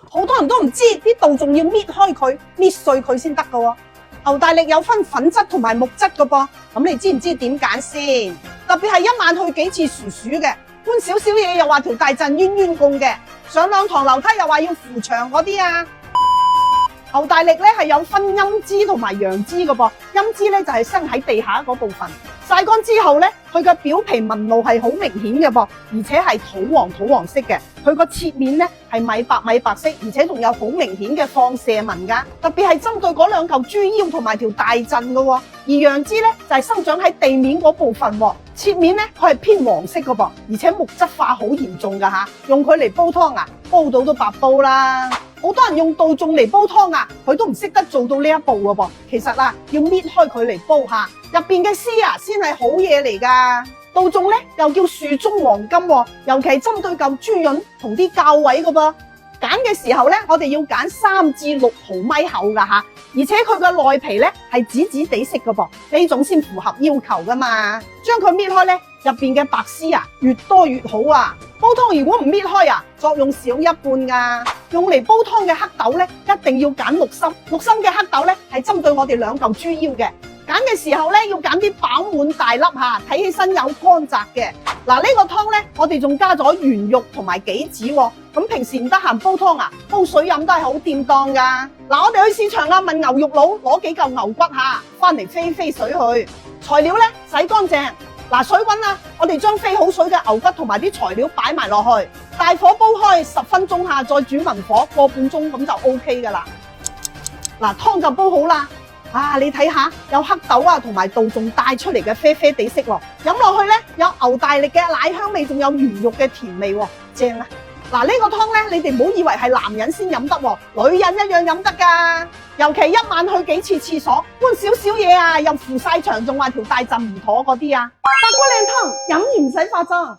好多人都唔知啲稻仲要搣開佢，搣碎佢先得噶喎。牛大力有分粉質同埋木質噶噃，咁你知唔知點揀先？特別係一晚去幾次薯嘅，搬少少嘢又話條大陣冤冤共嘅，上2堂樓梯又話要扶牆嗰啲啊。牛大力咧係有分陰枝同埋陽枝噶噃，陰枝咧就係生喺地下嗰部分，曬乾之後咧，佢嘅表皮紋路係好明顯嘅噃，而且係土黃色嘅。佢個切面咧係米白色，而且仲有好明顯嘅放射紋噶，特別係針對嗰2嚿豬腰同埋條大陣噶喎。而陽枝咧就係生長喺地面嗰部分喎，切面咧佢係偏黃色噶噃，而且木質化好嚴重噶吓，用佢嚟煲湯啊，煲到都白煲啦。好多人用稻種嚟煲湯啊，佢都唔識得做到呢一步噶噃。其實啊，要搣開佢嚟煲下，入邊嘅絲啊先係好嘢嚟噶。稻種咧又叫樹中黃金喎，尤其針對嚿豬潤同啲較位噶噃。揀嘅時候咧，我哋要揀3至6毫米厚噶吓，而且佢嘅內皮咧係紫地色噶噃，呢種先符合要求噶嘛。將佢搣開咧，入邊嘅白絲啊越多越好啊。煲湯如果唔搣開啊，作用少一半噶。用嚟煲湯嘅黑豆咧，一定要揀6芯。6芯嘅黑豆咧係針對我哋2嚿豬腰嘅。揀嘅時候咧，要揀啲飽滿大粒吓，睇起身有光澤嘅。嗱，呢個湯咧，我哋仲加咗圓肉同埋杞子喎。咁平時唔得閒煲湯啊，煲水飲都係好掂當噶。嗱，我哋去市場啊，問牛肉佬攞幾嚿牛骨吓，翻嚟飛水去。材料咧洗乾淨。嗱，水滾啦，我哋將飛好水嘅牛骨同埋啲材料擺埋落去，大火煲開10分鐘下，再煮文火個半鐘咁就 OK 噶啦。嗱，湯就煲好啦。啊，你睇下有黑豆啊同埋稻種帶出嚟嘅啡地色喎，飲落去咧有牛大力嘅奶香味，仲有圓肉嘅甜味喎，正啊！嗱，呢個湯咧，你哋唔好以為係男人先飲得喎，女人一樣飲得噶。尤其一晚去幾次廁所，搬少少嘢啊，又扶晒牆，仲話條大陣唔妥嗰啲啊。大骨靚湯，飲完唔使化妝。